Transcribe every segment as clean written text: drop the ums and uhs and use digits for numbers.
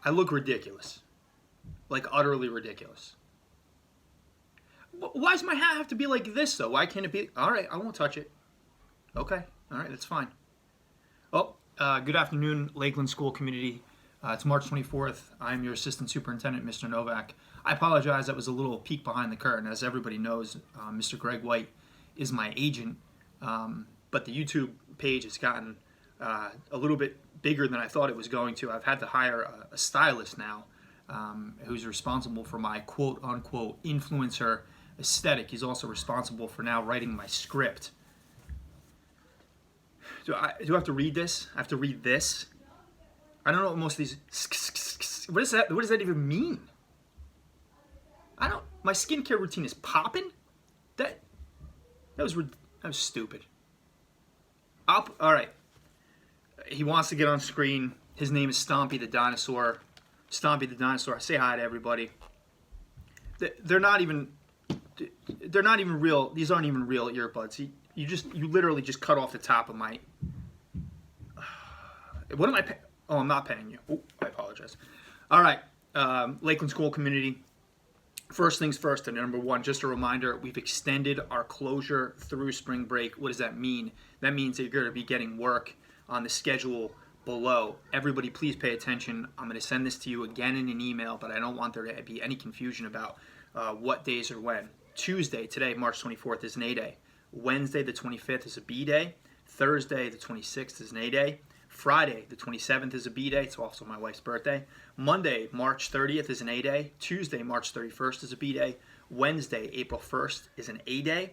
I look ridiculous. Like utterly ridiculous. Why does my hat have to be like this though? Why can't it be? All right, I won't touch it. Okay, all right, that's fine. Oh, good afternoon, Lakeland School Community. It's March 24th. I'm your Assistant Superintendent, Mr. Novak. I apologize, that was a little peek behind the curtain. As everybody knows, Mr. Greg White is my agent, but the YouTube page has gotten a little bit bigger than I thought it was going to. I've had to hire a stylist now who's responsible for my quote-unquote influencer aesthetic. He's also responsible for now writing my script. Do I have to read this? I have to read this? I don't know what most of these... What is that? What does that even mean? My skincare routine is popping? That was stupid. All right. He wants to get on screen. His name is Stompy the Dinosaur. Stompy the Dinosaur. Say hi to everybody. They're not even real. These aren't even real earbuds. You literally just cut off the top of my... What am I paying? Oh, I'm not paying you. Oh, I apologize. All right, Lakeland School Community. First things first, and number one, just a reminder, we've extended our closure through spring break. What does that mean? That means that you're going to be getting work on the schedule below. Everybody, please pay attention. I'm going to send this to you again in an email, but I don't want there to be any confusion about what days are when. Tuesday, today, March 24th, is an A day. Wednesday, the 25th, is a B day. Thursday, the 26th, is an A day. Friday, the 27th, is a B day. It's also my wife's birthday. Monday, March 30th, is an A day. Tuesday, March 31st, is a B day. Wednesday, April 1st, is an A day.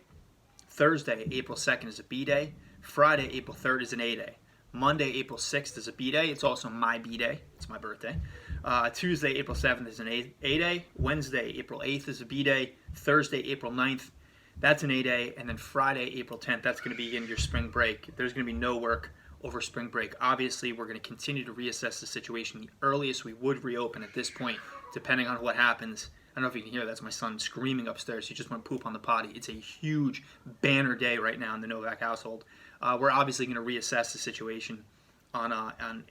Thursday, April 2nd, is a B day. Friday, April 3rd, is an A day. Monday, April 6th, is a B day. It's also my B day. It's my birthday. Tuesday, April 7th, is an A day. Wednesday, April 8th, is a B day. Thursday, April 9th, that's an A day. And then Friday, April 10th, that's going to be in your spring break. There's going to be no work over spring break. Obviously, we're going to continue to reassess the situation. The earliest we would reopen at this point, depending on what happens. I don't know if you can hear, that's my son screaming upstairs. He just went poop on the potty. It's a huge banner day right now in the Novak household. We're obviously going to reassess the situation on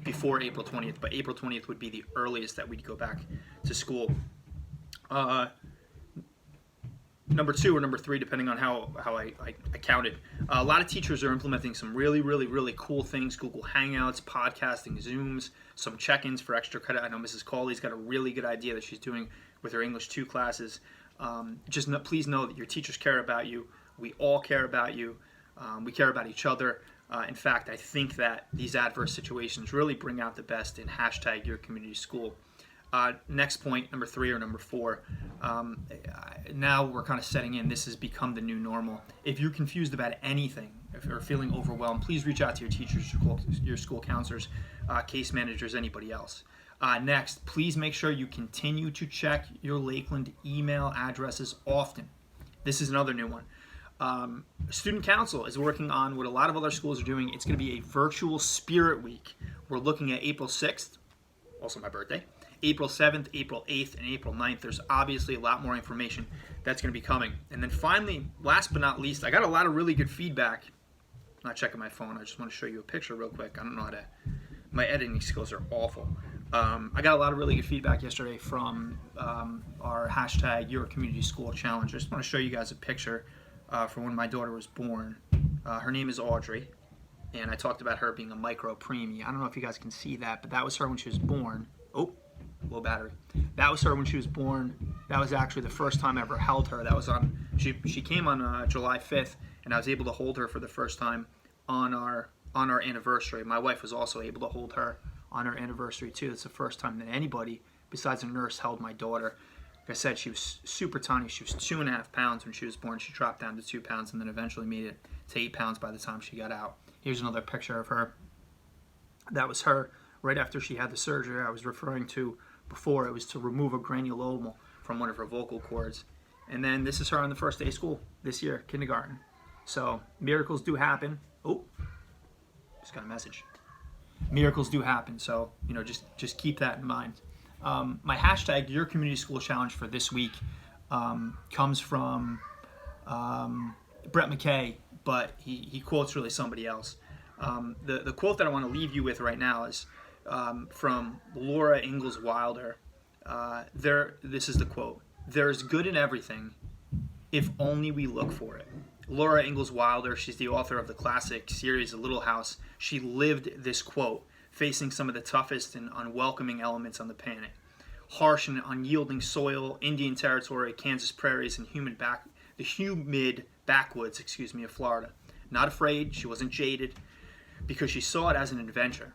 before April 20th, but April 20th would be the earliest that we'd go back to school. Number two or number three, depending on how I counted. A lot of teachers are implementing some really, really, really cool things. Google Hangouts, podcasting, Zooms, some check-ins for extra credit. I know Mrs. Cawley's got a really good idea that she's doing with her English 2 classes. Please know that your teachers care about you. We all care about you. We care about each other. In fact, I think that these adverse situations really bring out the best in #YourCommunitySchool. Next point, number three or number four. Now we're kind of setting in. This has become the new normal. If you're confused about anything, if you're feeling overwhelmed, please reach out to your teachers, your school counselors, case managers, anybody else. Next, please make sure you continue to check your Lakeland email addresses often. This is another new one. Student Council is working on what a lot of other schools are doing. It's going to be a virtual Spirit Week. We're looking at April 6th, also my birthday, April 7th, April 8th, and April 9th. There's obviously a lot more information that's going to be coming. And then finally, last but not least, I got a lot of really good feedback. I'm not checking my phone. I just want to show you a picture real quick. I don't know how to... My editing skills are awful. I got a lot of really good feedback yesterday from our #YourCommunitySchool challenge. I just want to show you guys a picture from when my daughter was born. Her name is Audrey, and I talked about her being a micro preemie. I don't know if you guys can see that, but that was her when she was born. Oh, low battery. That was her when she was born. That was actually the first time I ever held her. That was on. She came on July 5th, and I was able to hold her for the first time on our anniversary. My wife was also able to hold her on her anniversary too. It's the first time that anybody besides a nurse held my daughter. Like I said, she was super tiny. She was 2.5 pounds when she was born. She dropped down to 2 pounds and then eventually made it to 8 pounds by the time she got out. Here's another picture of her. That was her right after she had the surgery I was referring to before. It was to remove a granuloma from one of her vocal cords. And then this is her on the first day of school this year, kindergarten. So miracles do happen. Oh, just got a message. Miracles do happen, so just keep that in mind. My #YourCommunitySchool challenge for this week comes from Brett McKay, but he quotes really somebody else. The quote that I want to leave you with right now is, from Laura Ingalls Wilder. This is the quote: "There is good in everything, if only we look for it." Laura Ingalls Wilder, she's the author of the classic series The Little House. She lived this quote, facing some of the toughest and unwelcoming elements on the planet. Harsh and unyielding soil, Indian territory, Kansas prairies, and the humid backwoods, of Florida. Not afraid, she wasn't jaded, because she saw it as an adventure.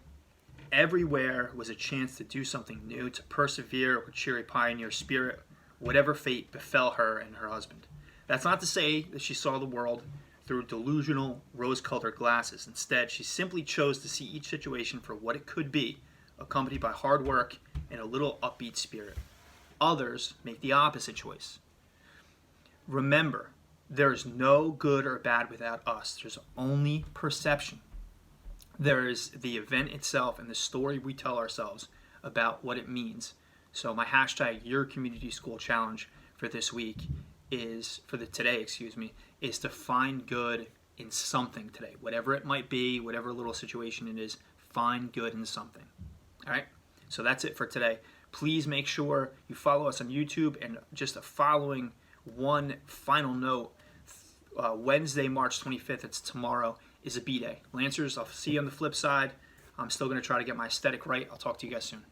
Everywhere was a chance to do something new, to persevere with cheery pioneer spirit, whatever fate befell her and her husband. That's not to say that she saw the world through delusional, rose-colored glasses. Instead, she simply chose to see each situation for what it could be, accompanied by hard work and a little upbeat spirit. Others make the opposite choice. Remember, there is no good or bad without us. There's only perception. There is the event itself and the story we tell ourselves about what it means. So my hashtag Your Community School Challenge for this week is, is to find good in something today. Whatever it might be, whatever little situation it is, find good in something. All right? So that's it for today. Please make sure you follow us on YouTube. And just a following one final note, Wednesday, March 25th, it's tomorrow, is a B-Day. Lancers, I'll see you on the flip side. I'm still going to try to get my aesthetic right. I'll talk to you guys soon.